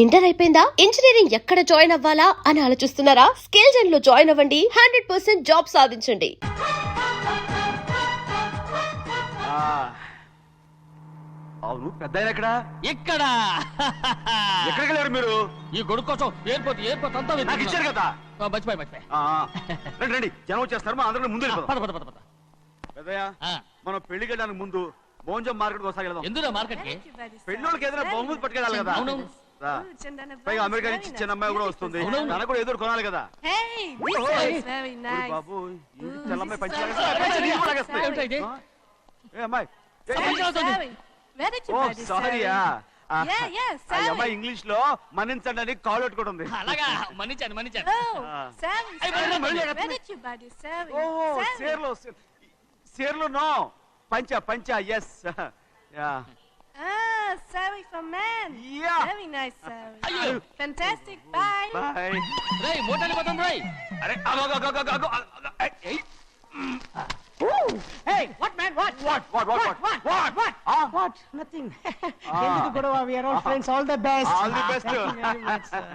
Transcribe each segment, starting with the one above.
Inter అయిపోయిందా? Engineering ఎక్కడ join అవ్వాలా అని ఆలోచిస్తున్నారా? స్కిల్ జెన్ లో జాయిన్ అవ్వండి. 100% జాబ్ సాధించండి. అవును పెద్ద ఎక్కడ ఇక్కడ ఎక్కడికి వెళ్ళారు మీరు? ఈ గొడుగు కోసం ఎయిర్పోర్ట్ అంతా నాకు ఇచ్చారు కదా. మర్చిపోయి రండి రండి, జనం వచ్చేస్తారు. మా అందరం ముందు వెళ్ళిపోదాం. పద పెద్దయ్య, మనం పెళ్లికి వెళ్ళడానికి ముందు మోంజం మార్కెట్ ఒకసారి వెళ్దాం. ఎందుకు మార్కెట్ కి పెళ్ళోళ్ళకి ఏదైనా బహుమతి పట్టుకెళ్ళాలి కదా. అవునవును. రా. పైగా అమెరికా నుంచి చిన్న అమ్మాయి కూడా వస్తుంది. తనకు కూడా ఎదురు కొనాలి కదా. Hey, this is very nice. బాబు తెల్లమ్మాయి పంచి అమ్మాయి. Sorry. Where did you oh buy this సారీయా. saree? Yeah, sorry. అమ్మాయి ఇంగ్లీష్ లో మన్నించండి అని కాల్ పెట్టుకుంటుంది. అలాగా మన్నించాను Oh, saree. Hey, మళ్ళీ Where did you buy this saree? ఓ Saree. సేర్లో నో పంచ yes yeah Ah, saree for men. Yeah. Very nice saree. అయ్యో. Fantastic. Bye. బై. రేయ్ మోటార్ పోతాం రేయ్. అరే అగో Hey, what man? What? What? Nothing. ఎందుకు గొడవ? We are all friends. All the best. All the best. Thank you very much, sir.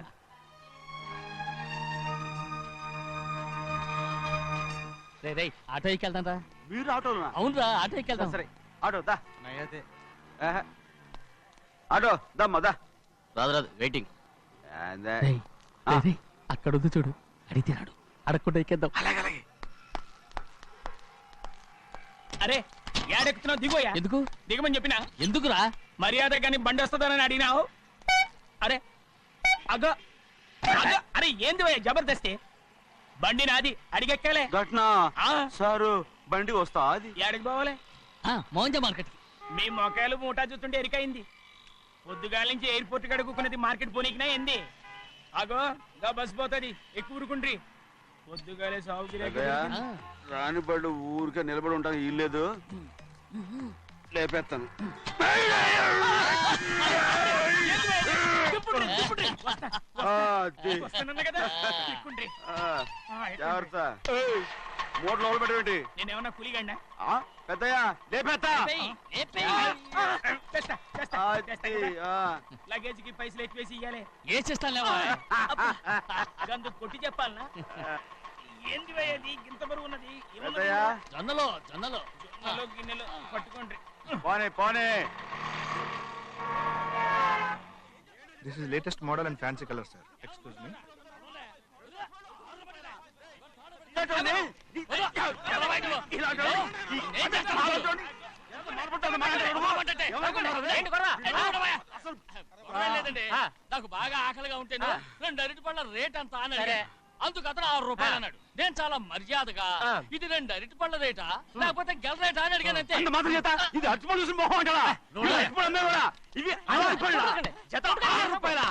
రేయ్ auto ఎక్కి వెళ్తాం రా. మీరు ఆటోనా? అవునురా ఆటో ఎక్కి వెళ్తాం. సరే ఆటో దా. ఆటో దమ్మా దా. రాదు వెయిటింగ్. అలాగే అక్కడ ఉంది చూడు, అడిగితే రాడు, అడగకుండా ఎక్కేద్దాం. అలాగే. అరే ఏడెక్కుతున్నావు? దిగోయా. ఎందుకు దిగమని చెప్పినా ఎందుకురా? మర్యాద కానీ బండి వస్తుందని అడిగినావు. అరే అగో అరే ఏంది భయ్యా జబర్దస్తి? బండి నాది, అడిగెక్కాలే. ఘట్నా ఆ. సారు బండి వస్తా అది. ఏడకి పోవాలే? మోహన్జ మార్కెట్. మీ మొక్కలు మూటా చూస్తుంటే ఎరికైంది. పొద్దుగాల నుంచి ఎయిర్పోర్ట్ కడుక్కున్నది మార్కెట్ పోనీకినా ఏంది? అగో గా బస్ పోతుంది, ఎక్కువ ఊరుకుండ్రి. పొద్దుగాలే సాగు రాని బళ్ళు ఊరికే నిలబడి ఉంటాను. ఇల్లేదు లేపేస్తాను. జాగ్రత్త. మూడు లోపల పెట్టేటి. నేనేమన్నా కూలిగండా? పెద్దయ్యా లేపేస్తా. లగేజ్ కి పైసలు ఎక్కువేసి ఇయ్యాలి. ఏ చేస్తానులేవా? గందు కొట్టి చెప్పాలనా? ఏంది భయ్యది ఇంత బరువు ఉన్నది? పెద్దయ్యా జొన్నలో జొన్నలు గిన్నెలు పట్టుకోండి. పోనే. This is latest model and fancy color, sir. Excuse me. నాకు బాగా ఆకలిగా ఉంటే 2 అరటి పళ్ళ రేట్ అంత అన్నాడు. అందుకు అతను 6 రూపాయలు అన్నాడు. నేను చాలా మర్యాదగా ఇది 2 అరటి పళ్ళ రేటా లేకపోతే గెల రేటా అని అడిగానంతే. ఇది అర్చుపడి చూసి మొహం అంటారా? ఇవి 6 రూపాయలా? జత 6 రూపాయలా?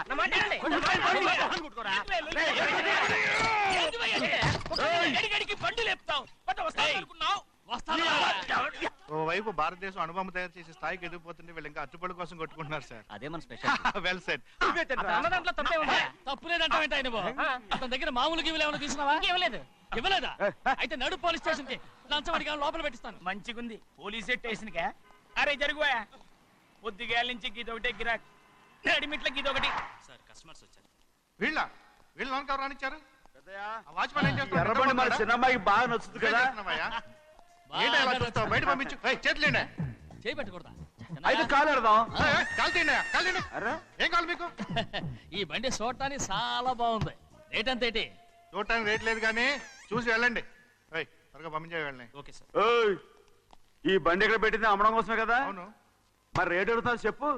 గడిగడికి బండి లేపుతావు. వస్తావు ఓవైపు భారతదేశం అణుబాంబు తయారు చేసే స్థాయికి ఎదిగిపోతుంటే వీళ్ళు ఇంకా అట్టుపడి కోసం కొట్టుకుంటున్నారు సార్. అదే మన స్పెషల్. Well set. అన్నదాంట్లో తప్పే ఉందా? తప్పు లేదంటావేంటి ఆయన బాబు? అతని దగ్గర మామూలు గివ్వులు ఏమైనా తీసుకున్నావా? ఇవ్వలేదా? అయితే నడు పోలీస్ స్టేషన్ కి లంచం అడిగా లోపల పెట్టిస్తాను. మంచిగుంది పోలీస్ స్టేషన్ కా. అరే జరుగుయా. పొద్దుగాల నుంచి గీదొకటి గిరాక్, నడిమిట్ల గీదొకటి. సార్ కస్టమర్స్ వచ్చారు. వీళ్ళ లోన్ కవర్ రానిచ్చారు. పెద్దయ్యా వాచ్మెన్ ఏం చేస్తాడు? ఎర్రబండి మన చిన్నమ్మాయికి బాగా నచ్చుతుంది కదా. ఏంటి అలా చూస్తావు? బయట పంపించు. చేతులేండి. చేయి పెట్టకూడదా? అయితే కాలు ఎడదాం. కాల్తీయండి. అరే ఏం కావాలి మీకు? ఈ బండి చూడటానికి చాలా బాగుంది. రేట్ అంత ఏంటి? చూడటానికి రేట్ లేదు కానీ చూసి వెళ్ళండి. త్వరగా పంపించే వెళ్ళండి. Okay sir. ఓయ్ ఈ బండి ఎక్కడ పెట్టింది? అమ్మడం కోసమే కదా. అవును. మరి రేట్ అడుగుతాను చెప్పు.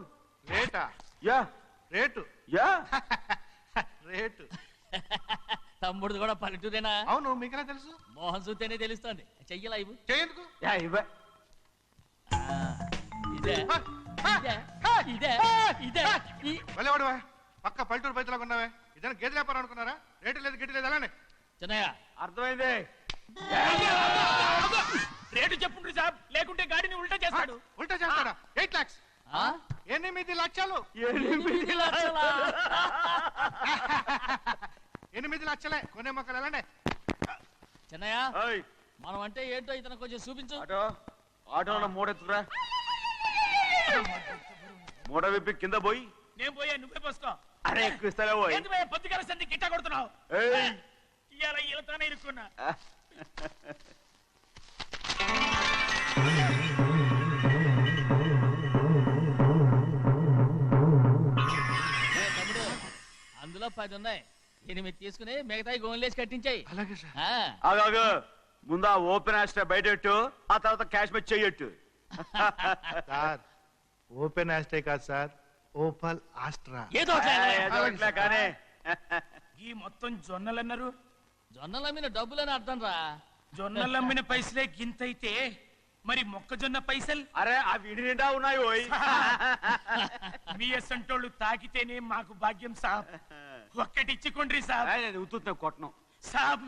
రేటా? Yeah rate yeah rate. తమ్ముడు కూడా పల్లెటూరేనా? అవును. మీకెలా తెలుసు? మోహన్ చూస్తేనే తెలుస్తుంది. చెయ్యలా ఇవ్వు. చేయందుకు. యా ఇవ్వ. ఇదే ఇదే ఇదే వెళ్ళేవాడువా? పక్క పల్లెటూరు బయటలాగా ఉన్నావే. ఇదైనా గేదె వ్యాపారం అనుకున్నారా? రేటు లేదు గిట్టు లేదు అలానే. చిన్నయ్య అర్థమైంది. రేటు చెప్పుండ్రు సాబ్, లేకుంటే గాడిని ఉల్టా చేస్తాడు. ఉల్టా చేస్తాడా? 8 lakhs. 8 లక్షలు. 8 లక్షలా? 8 లక్షలే. కొనే మొక్కలు వెళ్ళండి. చిన్నయ్య ఓయ్ మనం అంటే ఏంటో ఇతను కొంచెం చూపించు. ఆటోలో మూడెత్తుకురా. మూడ విప్పి కింద పోయి నేను పోయా, నువ్వే పోసుకో. అరే ఎక్కువ పోయి ఎందుకు భయ్యా పొద్దుగాల సంధి గిట్ట కొడుతున్నావు ఇవాళ ఈలతోనే ఇరుక్కున్నా తమ్ముడు అందులో 10 ఉన్నాయి 8 తీసుకుని మిగతాయి గోన్లేసి కట్టించాయి. అలాగే సార్. ఆగాగు ముందు ఆ ఓపెన్ ఆస్ట్రా బయటెట్టు ఆ తర్వాత క్యాష్ మెచ్ చెయ్యట్టు. సార్ ఓపెన్ ఆస్ట్రే కాదు సార్, ఓపల్ ఆస్ట్రా. ఏదో ఒకటి అన్నయ్య. కానీ ఈ మొత్తం జొన్నలు అన్నారు. జొన్నల మీద డబ్బులని అర్థం రా. జొన్నలు అమ్మిన పైసలే గింతైతే మరి మొక్కజొన్న పైసలు అరే ఆ విడి నిండా ఉన్నాయి ఓయ్. మీ అసంటోళ్ళు తాకితేనే మాకు భాగ్యం సాబ్. ఒక్కటిచ్చుకోండి సాబ్. నేను ఉత్తున్నా కొట్టను. సాబ్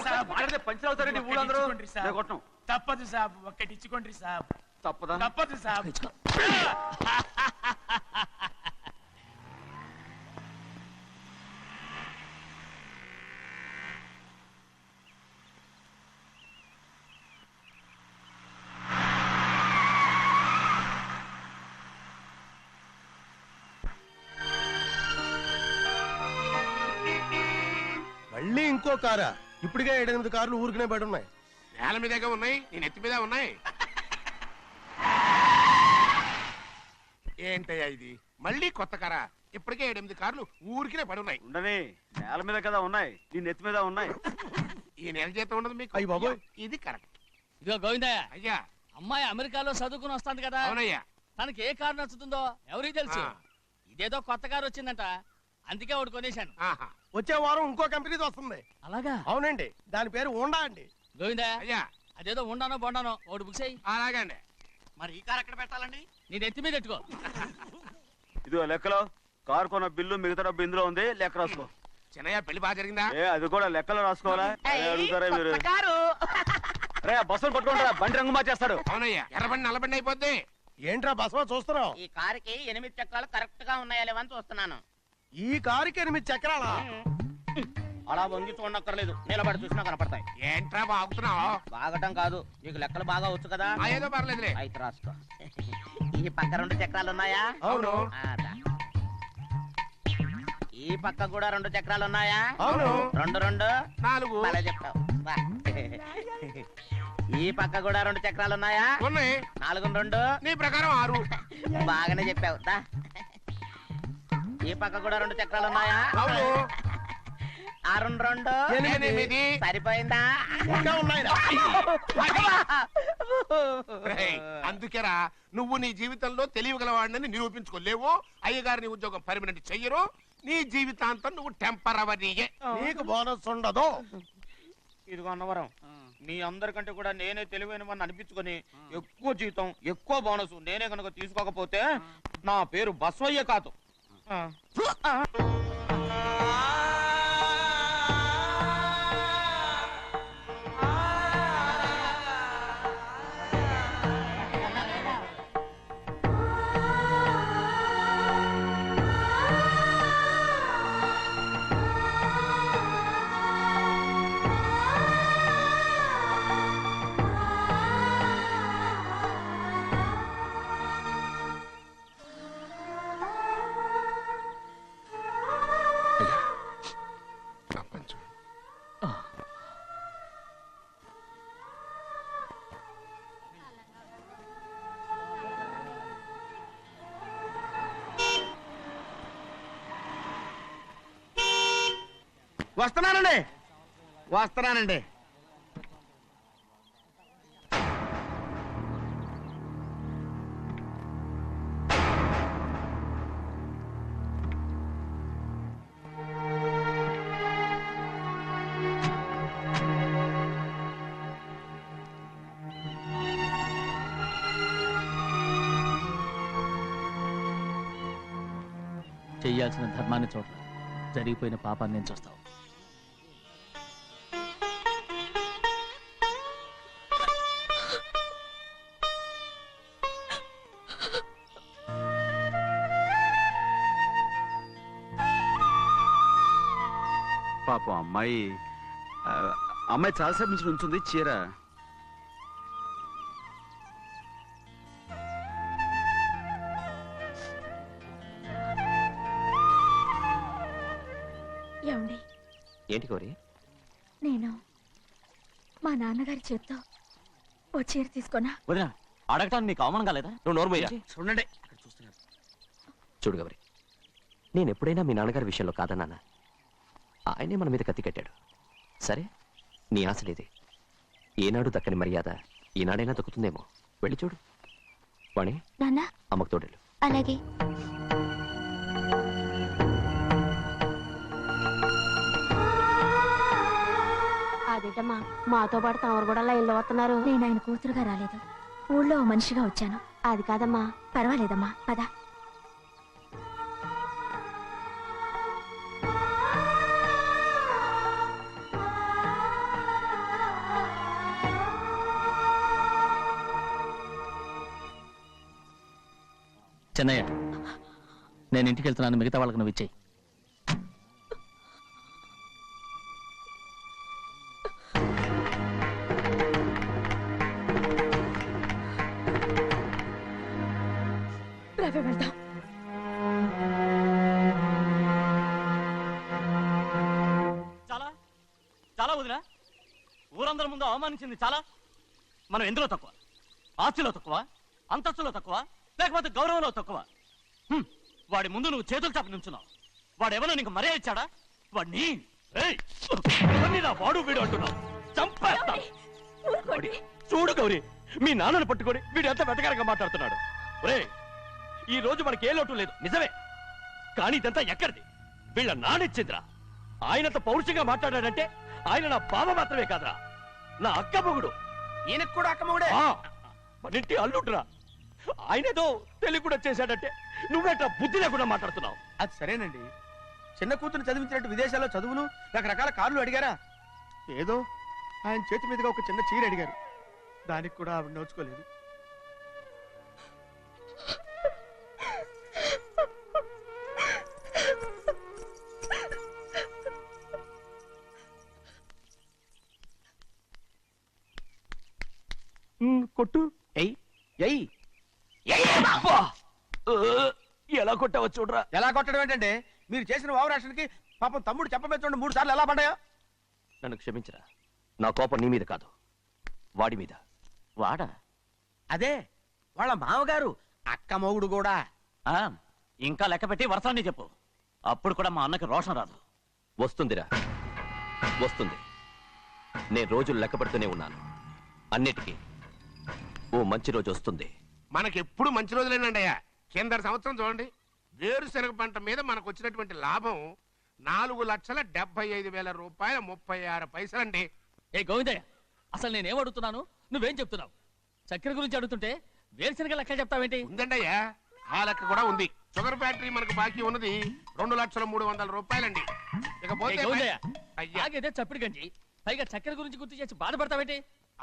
సాబ్ పంచర్ అవుతారండి ఊళ్ళందరూ. ఒక్కటిచ్చుకోండి సాబ్. నేను కొట్టను. తప్పదు సాబ్, ఒక్కటిచ్చుకోండి సాబ్. తప్పదా? తప్పదు సాబ్. మళ్ళీ ఇంకో కారా? ఇప్పటికే 7-8 కార్లు ఊరికనే బయట ఉన్నాయి. నేల మీదగా ఉన్నాయి, నేను ఎత్తి మీద ఉన్నాయి. ఏంటయ్యా ఇది మళ్ళీ కొత్త కారా? ఇప్పటికే 7-8 కార్లు ఊరికినే పడి ఉన్నాయి. ఉండని నేల మీద కదా ఉన్నాయి, నీ నెత్తి మీద ఉన్నాయి. ఈ నెల జీతం ఉండదు మీకు. అయ్య బాబోయ్. ఇది కరెక్ట్. ఇదిగో గోవిందయ్య, అయ్యా. అమ్మాయి అమెరికాలో చదువుకుని వస్తాంది కదా, అవునయ్యా. తనకి ఏ కారు నచ్చుతుందో ఎవరికి తెలుసు. ఆ. ఇదేదో కొత్త కారు వచ్చిందంట, అందుకే ఒకటి కొనేశాను. ఆహా. వచ్చే వారం ఇంకో కంపెనీది వస్తుంది. అలాగా? అవునండి, దాని పేరు హోండా అండి. గోవిందయ్య, అయ్యా. అదేదో ఉండానో బొండానో ఒకటి బుక్ చేయి. అలాగండి. మరి ఈ కార్ ఎక్కడ పెట్టాలండి? నీ నెత్తి మీద పెట్టుకో. ఇదిగో లెక్కలో కారు కొన్న బిల్లు మిగతా డబ్బు ఇందులో ఉంది, లెక్క రాసుకో. చిన్నయ్య పెళ్లి బాగా జరిగిందా? ఏ అది కూడా లెక్కలో రాసుకోవాలా? అదే అడుగుతారా మీరు? రే బస్సులు పట్టుకుంటారా, బండి రంగు మార్చేస్తాడు. అవునయ్యా, ఎర్రబండి నల్లబండి అయిపోద్ది. ఏంట్రా బసవా చూస్తున్నావు? ఈ కారుకి 8 చక్రాలు కరెక్ట్ గా ఉన్నాయా లేవని చూస్తున్నాను. ఈ కారుకి 8 చక్రాలా? అలా వంగి చూడక్కర్లేదు, నిలబడి చూసినా కనపడతాయి. ఏంట్రా బాగుతున్నావు? బాగటం కాదు, నీకు లెక్కలు బాగా వచ్చు కదా. ఏదో పర్లేదులే. అయితే రాసుకో. ఈ పక్క 2 చక్రాలు ఉన్నాయా? అవును. ఆ, దా. ఈ పక్క కూడా 2 చక్రాలు ఉన్నాయా? అవును. 2 2 4 అలా చెప్తావు. బా. ఈ పక్క కూడా 2 చక్రాలు ఉన్నాయా? ఉన్నాయి. 4 2 నీ ప్రకారం 6. బాగానే చెప్పావు. దా. ఈ పక్క కూడా 2 చక్రాలు ఉన్నాయా? అవును. 6 2 8. సరిపోయిందా? ఇంకా ఉన్నాయిరా. రేయ్, అందుకేరా నువ్వు నీ జీవితంలో తెలియగలవాడిని నిరూపించుకోలేవు. అయ్యగారిని ఉద్యోగం పర్మనెంట్ చెయ్యరు. నీ జీవితాంతం నువ్వు టెంపరవరీయే. నీకు బోనస్ ఉండదు. ఇదిగో అన్నవరం, మీ అందరికంటే కూడా నేనే తెలివైన వాడిని అనిపించుకొని ఎక్కువ జీతం ఎక్కువ బోనస్ నేనే కనుక తీసుకోకపోతే నా పేరు బస్వయ్య కాదు. వస్తున్నానండి. చెయ్యాల్సిన ధర్మాన్ని చూడరా, జరిగిపోయిన పాపాన్ని నేను చూస్తావు. పాపం అమ్మాయి చాలాసేపు నుంచి ఉంచుంది చీర. ఏమండి ఏంటి గౌరీ? నేను మా నాన్నగారి చేత్తో ఓ చీర తీసుకున్నా. వదినా, అడగటానికి నీకు అవమానం కాలేదా? నువ్వు నోర్మయ్యా. చూడండి అక్కడ చూస్తున్నారు. చూడు గౌరీ, నేను ఎప్పుడైనా మీ నాన్నగారి విషయంలో కాదన్నానా? ఆయనే మన మీద కత్తి కట్టాడు. సరే, నీ ఆశలేదే. ఏనాడు దక్కని మర్యాద ఈనాడైనా దక్కుతుందేమో. వెళ్ళి చూడు. వాణి, నాన్న అమ్మకు తోడేళ్ళు. అలాగే. అదేటమ్మా, మాతో పాటు తమరు కూడా లైన్లో వస్తున్నారు. నేను ఆయన కూతురుగా రాలేదు, ఊళ్ళో ఓ మనిషిగా వచ్చాను. అది కాదమ్మా. పర్వాలేదమ్మా, పద. చెన్నయ్య, నేను ఇంటికి వెళ్తున్నాను. మిగతా వాళ్ళకి నువ్వు ఇచ్చేయి. వెళ్దాం. చాలా చాలా వదినా, ఊరందరి ముందు అవమానించింది చాలా. మనం ఎందులో తక్కువ? ఆస్తిలో తక్కువ? అంతస్తులో తక్కువ? లేకపోతే గౌరవంలో తక్కువ? వాడి ముందు నువ్వు చేతులు చాపి నుంచున్నావు. వాడెవరో నీకు మరే ఇచ్చాడా? వాడిని వాడు వీడు అంటున్నావు. చంపేస్తా. చూడు గౌరీ, మీ నాన్నను పట్టుకొని వీడు ఎంత వెతకారంగా మాట్లాడుతున్నాడు. ఒరే, ఈ రోజు మనకి ఏ లోటు లేదు నిజమే, కానీ ఇదంతా ఎక్కడిది? వీళ్ళ నానిచ్చిందిరా. ఆయనంత పౌరుషంగా మాట్లాడాడంటే ఆయన నా బావ మాత్రమే కాదురా, నా అక్క మొగుడు. ఈయనకు కూడా అక్క మొగుడే. మనింటి అల్లుడురా. ఆయనేదో తెలివి కూడా చేశాడంటే నువ్వేట్లా బుద్ధి లేకుండా మాట్లాడుతున్నావు? అది సరేనండి, చిన్న కూతురు చదివించినట్టు విదేశాల్లో చదువులు రకరకాల కార్లు అడిగారా? ఏదో ఆయన చేతి మీదుగా ఒక చిన్న చీర అడిగారు, దానికి కూడా ఆవిడ నోచుకోలేదు. కొట్టు. ఎలా కొట్టావో చూడరా. ఎలా కొట్టడం ఏంటంటే, మీరు చేసిన వావరాక్షణకి పాపం తమ్ముడు చెప్పమే చూడండి 3 సార్లు ఎలా పడ్డాయో. నన్ను క్షమించరా, నా కోపం నీ మీద కాదు, వాడి మీద. వాడా? అదే వాళ్ళ మామగారు అక్క మొగుడు కూడా. ఇంకా లెక్క పెట్టి వరసాన్ని చెప్పు, అప్పుడు కూడా మా అన్నకి రోషం రాదు. వస్తుందిరా, వస్తుంది. నేను రోజులు లెక్క పెడుతూనే ఉన్నాను. అన్నిటికీ ఓ మంచి రోజు వస్తుంది. మనకెప్పుడు మంచి రోజులేనండి అయ్యా. కింద సంవత్సరం చూడండి, వేరుశనగ పంట మీద మనకు వచ్చినటువంటి లాభం 4,75,000 రూపాయల 36 పైసలండి. ఏ గోవిందయ్య, అసలు నేనేం అడుగుతున్నాను, నువ్వేం చెప్తున్నావు? చక్కెర గురించి అడుగుతుంటే వేరుశనగ లెక్క చెప్తావేంటి? ఉందండి అయ్యా, ఆ లెక్క కూడా ఉంది. షుగర్ ఫ్యాక్టరీ మనకు బాకీ ఉన్నది 2,03,00,000 రూపాయలండి. ఇకపోతే గోవిందయ్య, అయ్యా, ఆగేదే చప్పుడు గంజి, పైగా చక్కెర గురించి గుర్తు చేసి బాధపడతావేంటి?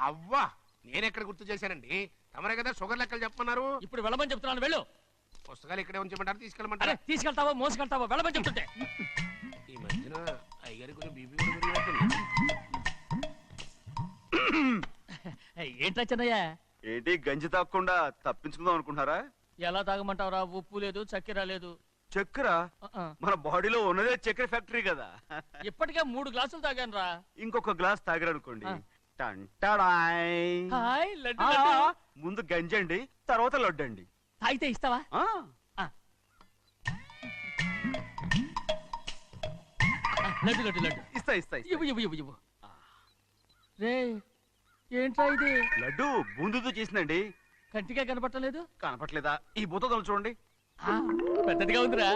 అవ్వా, నేనెక్కడ గుర్తు చేశానండి? తమరే కదా షుగర్ లెక్కలు చెప్పమన్నారు. ఇప్పుడు వెళ్ళమని చెప్తున్నాను, వెళ్ళు. పుస్తకాలు ఇక్కడే ఉంచమంటారు, తీసుకెళ్ళమంటారా? తీసుకెళ్తావో మోసుకెళ్తావో వెళ్ళమని చెప్తుంటే. ఈ మధ్యన అయ్యారు కొంచెం బీపీ కూడా పెరిగినట్టుంది. ఏంట్రా చిన్నయ్య? ఏంటి గంజి తాగకుండా తప్పించుకుందాం అనుకుంటున్నారా? ఎలా తాగమంటావురా? ఉప్పు లేదు, చక్కెర లేదు. చక్కెర మన బాడీలో ఉన్నదే చక్కెర ఫ్యాక్టరీ కదా. ఇప్పటికే 3 గ్లాసులు తాగాను రా. ఇంకొక గ్లాస్ తాగారనుకోండి, హాయ్ లడ్డు లడ్డు. ముందు గంజండి, తర్వాత లడ్డండి. తాగితే ఇస్తావా? లడ్డు లడ్డు లడ్డు ఇస్తా ఇస్తా ఇస్తా. ఇవ్వు ఇవ్వు ఇవ్వు ఇవ్వు. రే, ఏంట్రా ఇది? లడ్డు బూందుతో చేసిందండి. కంటిగా కనపట్టలేదు. కనపట్లేదా? ఈ బూతలు చూడండి, పెద్దదిగా ఉందిరా.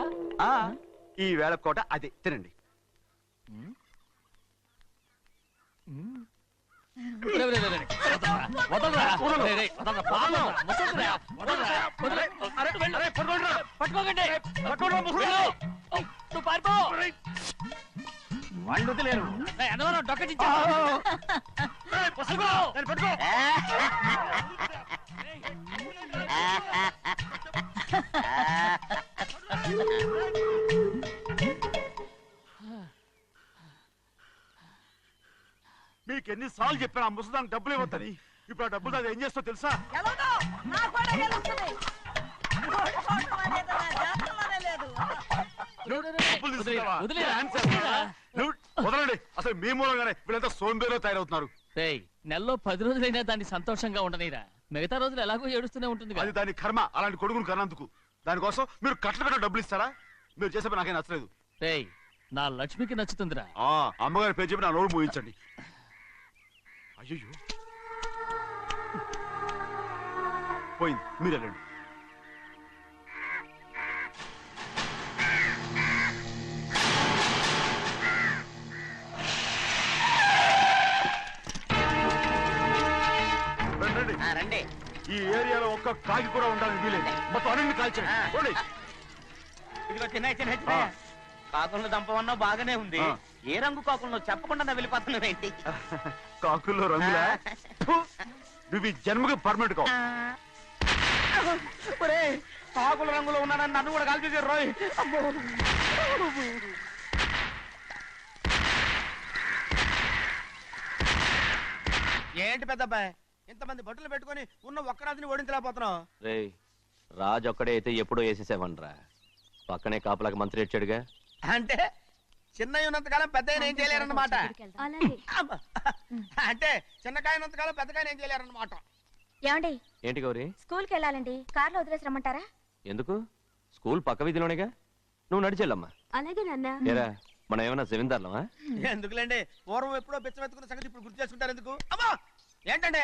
ఈ వేళ కోట అదే తినండి. వాళ్ళు వదిలేరు. డొక్కచించా. మీకు ఎన్నిసార్లు చెప్పాను ఆ ముసదానికి డబ్బులు ఇవ్వద్దని. ఇప్పుడు ఆ డబ్బులు అది ఏం చేస్తో తెలుసా? డబ్బులు తీసుకుంటావా? వదిలేరా? డాన్స్ చేస్తావా? నువ్వు వదలండి. అసలు మీ మూలంగానే వీళ్ళంతా సోంబేలో తయారవుతున్నారు. రేయ్, నెలలో 10 రోజులైనా దాన్ని సంతోషంగా ఉండనీరా. మిగతా రోజులు ఎలాగో ఏడుస్తూనే ఉంటుంది అది దాని కర్మ. అలాంటి కొడుకును కన్నందుకు దానికోసం మీరు కట్ల డబ్బులు ఇస్తారా? మీరు చేసే పని నాకేం నచ్చలేదు. రేయ్, నా లక్ష్మికి నచ్చుతుందిరా. అమ్మగారి పేరు చెప్పి నా నోరు మూయించండి. అయ్యో పోయింది, మీరు వెళ్ళండి. రండి. ఈ ఏరియాలో ఒక్క కాకి కూడా ఉండాలని వీలేదు. మొత్తం అన్ని కాల్చండి. ఇదిగో చిన్న కాకులను దంపమన్నా బాగానే ఉంది. ఏ రంగు కాకులను చెప్పకుండా వెళ్ళిపోతున్నావు ఏంటి? కాకుల్లో రంగులా? నువ్వు ఈ జన్మకి పర్మనెంట్ కావు. కాకుల రంగులో ఉన్నానని నన్ను కూడా కాల్చేసారు రోయ్. ఏంటి పెద్దబ్బాయి, ఇంతమంది బట్టలు పెట్టుకొని ఉన్న ఒక్కరాజుని ఓడించలేకపోతున్నావు? రేయ్, రాజు ఒక్కడే అయితే ఎప్పుడో వేసేసేవనరా. పక్కనే కాపలాకి మంత్రి ఇచ్చాడుగా. అంటే చిన్నయ్య ఉన్నంతకాలం పెద్ద ఏం చేయలేరన్నమాట. అంటే చిన్నకాయ ఉన్నంతకాలం పెద్దకాయ ఏం చేయలేరన్నమాట. ఏమండి, ఏంటి గౌరీ? స్కూల్కి వెళ్ళాలండి. కార్లో వదిలేసి రమ్మంటారా? ఎందుకు? స్కూల్ పక్క వీధిలోనేగా, నువ్వు నడిచెళ్ళమ్మా. అలాగే నాన్న. ఏరా, మనం ఏమన్నా జమీందార్లమా? ఎందుకులేండి, పూర్వం ఎప్పుడో పిచ్చమెత్తుకున్న సంగతి ఇప్పుడు గుర్తు చేసుకుంటారు ఎందుకు? అమ్మా ఏంటంటే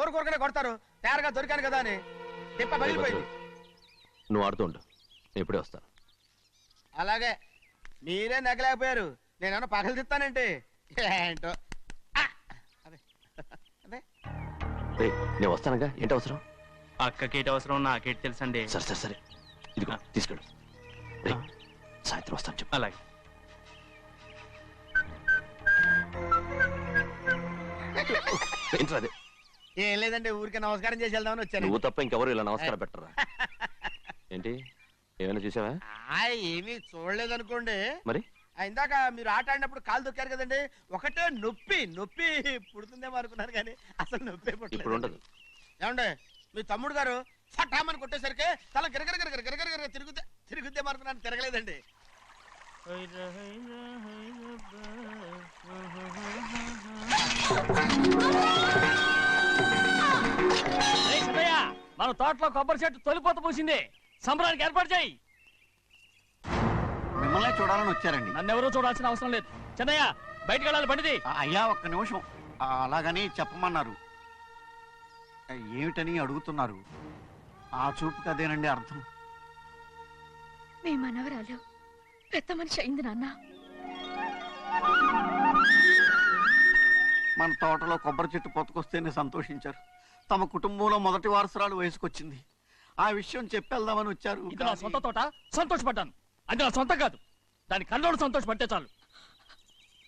ఊరుకోరుకనే కొడతారు. తయారుగా దొరికాను కదా అని తిప్ప పగిలిపోయింది. నువ్వు ఆడుతూ ఉండు, ఎప్పుడే వస్తాను. అలాగే, మీరే నగలేకపోయారు, నేనేమన్నా పగలు తిస్తానంటే ఏంటో. రేయ్, నేను వస్తానుగా, ఏంటి అవసరం? అక్కకేటి అవసరం నాకేటి తెలుసండి. సరే సరే సరే, ఇదిగో తీసుకెళ్ళు. రేయ్, సాయంత్రం వస్తాను చెప్పు. అలాగే. ఏంట్రా అది? ఏం లేదండి, ఊరికే నమస్కారం చేసి వెళ్దామని వచ్చాను. నువ్వు తప్ప ఇంకెవరు ఇలా నమస్కారం పెట్టరా? ఏంటి, ఏమైనా చూసావా? ఏమీ చూడలేదనుకోండి. మరి ఇందాక మీరు ఆట ఆడినప్పుడు కాలు దొక్కారు కదండి, ఒకటే నొప్పి నొప్పి పుడుతుందేమో అనుకున్నాను కానీ అసలు నొప్పి ఇప్పుడు ఉండదు. ఏమండి, మీ తమ్ముడు గారు ఫటామని కొట్టేసరికి తల గిరగిర తిరుగుద్దేమో అనుకున్నాను, తిరగలేదండి. మన తోటలో కొబ్బరి చెట్టు తొలిపోత పూసింది. సంబరానికి ఏర్పాటు చేయి. మిమ్మల్ని చూడాలని వచ్చారండి. నన్నెవరూ చూడాల్సిన అవసరం లేదు. చెన్నయ్య, బయటకు వెళ్ళాలి, బండిది. అయ్యా ఒక్క నిమిషం, అలాగని చెప్పమన్నారు. ఏమిటని అడుగుతున్నారు? ఆ చూపుకి అదేనండి అర్థం. మీ మనవరాలు పెద్ద మనిషి అయింది నాన్న. మన తోటలో కొబ్బరి చెట్టు పొత్తుకొస్తేనే సంతోషించారు. తమ కుటుంబంలో మొదటి వారసురాలు వయసుకొచ్చింది. ఆ విషయం చెప్పేద్దామని వచ్చారు. ఇది నా సొంత తోట, సంతోషపడ్డాను. అది నా సొంతం కాదు, దాని కన్నోడు సంతోషపడితే చాలు.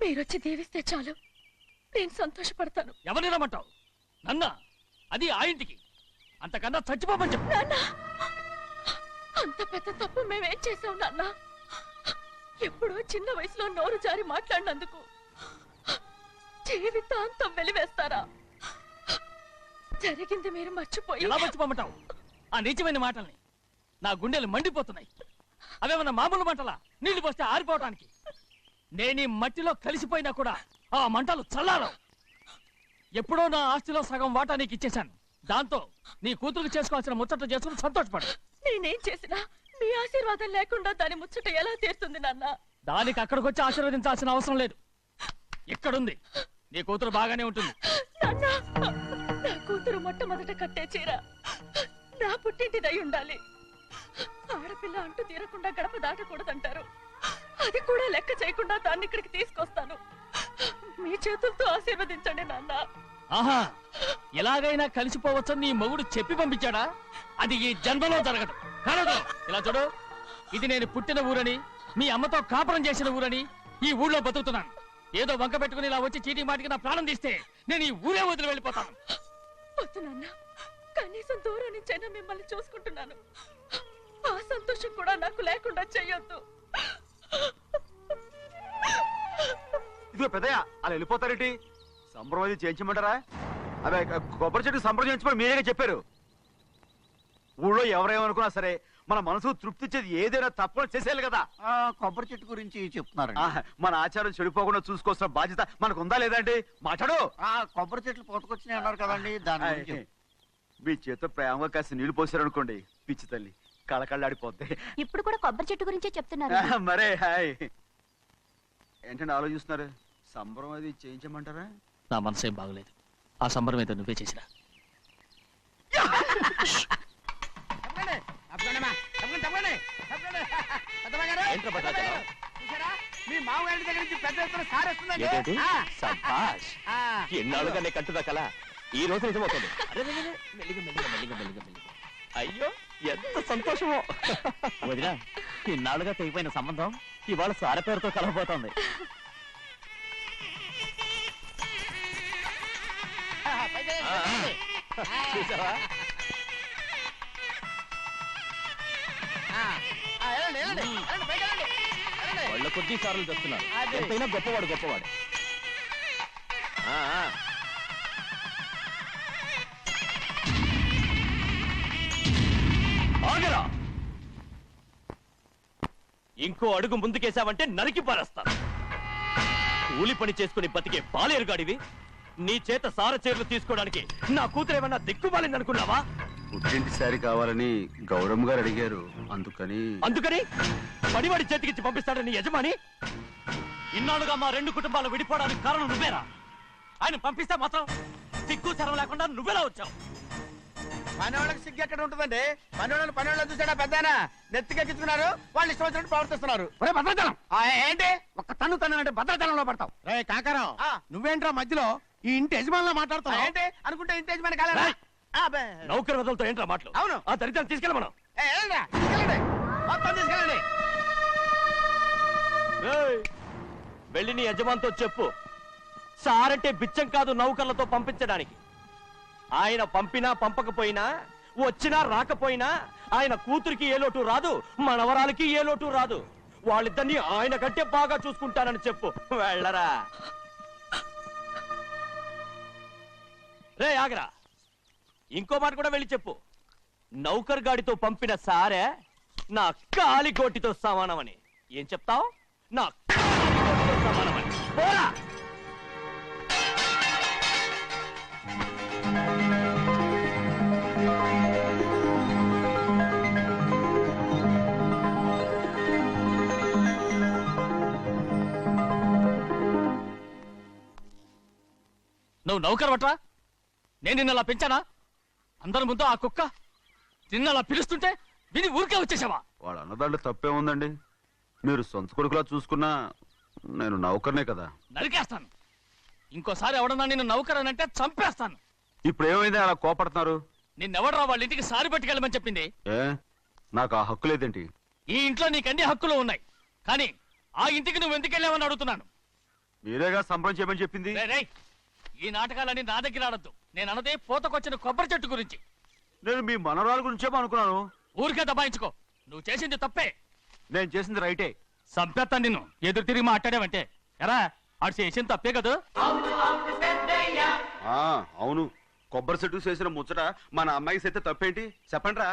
మీరొచ్చి దీవిస్తే చాలు, నేను సంతోషపడతాను. ఎవరిని రమ్మంటావు? నన్న? అది ఆ ఇంటికి. అంతకన్నా చచ్చిపోమని చెప్పు. నాన్న, అంత పెద్ద తప్పు మేమేం చేసాం నాన్న? ఎప్పుడో చిన్న వయసులో నోరు జారి మాట్లాడినందుకు జీవితాంతం వెలివేస్తారా? జరిగింది మీరు మర్చిపోయి. ఎలా మర్చిపోమంటావు ఆ నీచమైన మాటల్ని? నా గుండెలు మండిపోతున్నాయి. అవేమన్నా మామూలు మంటలా, నీళ్లు పోస్తే ఆరిపోవటానికి? నేనీ మట్టిలో కలిసిపోయినా కూడా ఆ మంటలు చల్లారవు. ఎప్పుడో నా ఆస్తిలో సగం వాటా నీకు ఇచ్చేశాను. దాంతో నీ కూతురుకు చేసుకోవాల్సిన ముచ్చట్లు చేసుకుని సంతోషపడు. నేనేం చేసినా మీ ఆశీర్వాదం లేకుండా దాని ముచ్చట ఎలా తీరుతుంది నాన్న? దానికి అక్కడికి వచ్చి ఆశీర్వదించాల్సిన అవసరం లేదు. ఇక్కడుంది, నీ కూతురు బాగానే ఉంటుంది. నాన్న, నా కూతురు మొట్టమొదట కట్టే చీర నా పుట్టింటిదై ఉండాలి. ఆడపిల్ల అంటూ తీరకుండా గడప దాటకూడదంటారు. అది కూడా లెక్క చేయకుండా దాన్ని ఇక్కడికి తీసుకొస్తాను. మీ చేతులతో ఆశీర్వదించండి నాన్న. ఆహా, ఎలాగైనా కలిసిపోవచ్చని నీ మొగుడు చెప్పి పంపించాడా? అది ఈ జన్మలో జరగదు. కాదు, ఇలా చూడు, ఇది నేను పుట్టిన ఊరని, మీ అమ్మతో కాపురం చేసిన ఊరని ఈ ఊళ్ళో బతుకుతున్నాను. ఏదో వంక పెట్టుకుని ఇలా వచ్చి చీటీ మాటికి నా ప్రాణం తీస్తే నేను ఈ ఊరే వదిలి వెళ్ళిపోతాను. వద్దు నాన్న, కనీసం దూరం నుంచైనా మిమ్మల్ని చూసుకుంటున్నాను. ఆ సంతోషం కూడా నాకు లేకుండా చెయ్యొద్దు. ఇదిగో పెద్దయ్య, అలా వెళ్ళిపోతారేంటి? సంబరం అది చేయించమంటారా? అదే కొబ్బరి చెట్టు సంబరం చేయించమని మీరేగా చెప్పారు. ఊళ్ళో ఎవరేమనుకున్నా సరే మన మనసు తృప్తి ఇచ్చేది ఏదైనా తప్పకుండా చేసేయాలి కదా. కొబ్బరి చెట్టు గురించి చెప్తున్నారు. మన ఆచారం చెడిపోకుండా చూసుకోవాల్సిన బాధ్యత మనకు ఉందా లేదండి? మాట్లాడు. కొబ్బరి చెట్లు పోతకొచ్చినాయి అన్నారు కదండి, దాని గురించి. మీ చేత ప్రేమగా కాసి నీళ్లు పోసారు అనుకోండి, పిచ్చి తల్లి కళకళ్ళాడిపోద్ది. ఇప్పుడు కూడా కొబ్బరి చెట్టు గురించే చెప్తున్నారు. మరే హాయ్ ఏంటంటే ఆలోచిస్తున్నారు? సంబరం అది చేయించమంటారా? నా మనసు ఏం బాగలేదు. ఆ సంబరం ఏదో నువ్వే చేసినా. మీ మామగారి దగ్గర నుంచి పెద్ద ఎత్తున సార్ వస్తుందండి. ఏంటండి? సభాష్. ఎన్నాళ్ళుగా నే కట్టుదా కల ఈ రోజు నిజమవుతుంది. అయ్యో ఎంత సంతోషమో. వదినా, ఇన్నాళ్ళుగా తెగిపోయిన సంబంధం ఇవాళ సార పేరుతో కలవబోతోంది. చూసావా? వాళ్ళ కొద్ది సార్లు తెస్తున్నారు. ఎంతైనా గొప్పవాడు గొప్పవాడు. ఆగరా! ఇంకో అడుగు ముందుకేశావంటే నరికి పారేస్తాను. కూలి పని చేసుకుని బతికే బాలేరుగాడివి నీ చేత సార చీరలు తీసుకోవడానికి నా కూతురేమన్నా దిక్కుమాలిందనుకున్నావా? పుట్టింటి సారి కావాలని గౌరమ్మ గారు అడిగారు, అందుకని పడివాడి చేతికిచ్చి పంపిస్తాడని యజమాని. ఇన్నాళ్ళుగా మా రెండు కుటుంబాలు విడిపోవడానికి కారణం నువ్వేరా? ఆయన పంపిస్తే మాత్రం సిగ్గు శరం లేకుండా నువ్వెలా వచ్చావు? పనివాళ్ళకి సిగ్గు ఎక్కడ ఉంటుందండి? పనివాళ్ళు చూసాడా పెద్దనా నెత్తికెక్కించుకున్నారు, వాళ్ళు ఇష్టం వచ్చినట్టు ప్రవర్తిస్తున్నారు. భద్రాచలం ఏంటి ఒక్క తన్ను అంటే భద్రాచలంలో పడతావు. రే కాకారావు, నువ్వేంట్రా మధ్యలో ఈ ఇంటి యజమానిలో మాట్లాడుతావు? ఏంటి అనుకుంటే ఇంటి యజమాని కాలేదా? నౌకర్ వదలతో ఏంట్రా మాటలు? అవును. ఆ దరిద్రాన్ని తీసుకెళ్ళ మనం. మొత్తం తీసుకెళ్ళండి. వెళ్ళి నీ యజమానితో చెప్పు, సారంటే బిచ్చం కాదు నౌకర్లతో పంపించడానికి. ఆయన పంపినా పంపకపోయినా, వచ్చినా రాకపోయినా ఆయన కూతురికి ఏ లోటు రాదు, మనవరాలకి ఏ లోటు రాదు. వాళ్ళిద్దరినీ ఆయన కంటే బాగా చూసుకుంటానని చెప్పు. వెళ్ళరా. రే ఆగరా, ఇంకో మాట కూడా వెళ్ళి చెప్పు. నౌకర్ గాడితో పంపిన సారే నా కాలిగోటితో సమానమని. ఏం చెప్తావు? నా కాలిగోటితో సమానమని. పోరా. నువ్వు నౌకర్ పట్రా? నేను నిన్నలా పెంచానా? అందరి ముందు ఆ కుక్క నిన్నలా పిలుస్తుంటే విని ఊరికే వచ్చేసావా? వాడు అన్నదాంట్లో తప్పే ఉందండి. మీరు సొంత కొడుకులా చూసుకున్నా నేను నౌకర్నే కదా. నరికేస్తాను. ఇంకోసారి ఎవడన్నా నిన్ను నౌకర్ అని అంటే చంపేస్తాను. ఇప్పుడు ఏమైంది అలా కోపడుతున్నారు? నిన్నెవడరా వాళ్ళ ఇంటికి సారి పట్టుకెళ్ళమని చెప్పింది? ఏ నాకు ఆ హక్కు లేదేంటి? ఈ ఇంట్లో నీకు అన్ని హక్కులు ఉన్నాయి, కానీ ఆ ఇంటికి నువ్వు ఎందుకు వెళ్ళావని అడుగుతున్నాను. మీరేగా సంబరం చేయమని చెప్పింది. రేయ్, ఈ నాటకాలన్నీ నా దగ్గర ఆడద్దు. నేను అన్నదే పూతకొచ్చిన కొబ్బరి చెట్టు గురించి. నేను మీ మనవరాల గురించేమో అనుకున్నాను. ఊరికే దబాయించుకో. నువ్వు చేసింది తప్పే. నేను చేసింది రైటే. సంపేత్తాను నిన్ను ఎదురు తిరిగి మాట్లాడావంటే. ఎరా, ఆడు చేసింది తప్పే కదా? అవును, కొబ్బరి చెట్టు చేసిన ముచ్చట మన అమ్మాయికి చేస్తే తప్పేంటి చెప్పండి రా.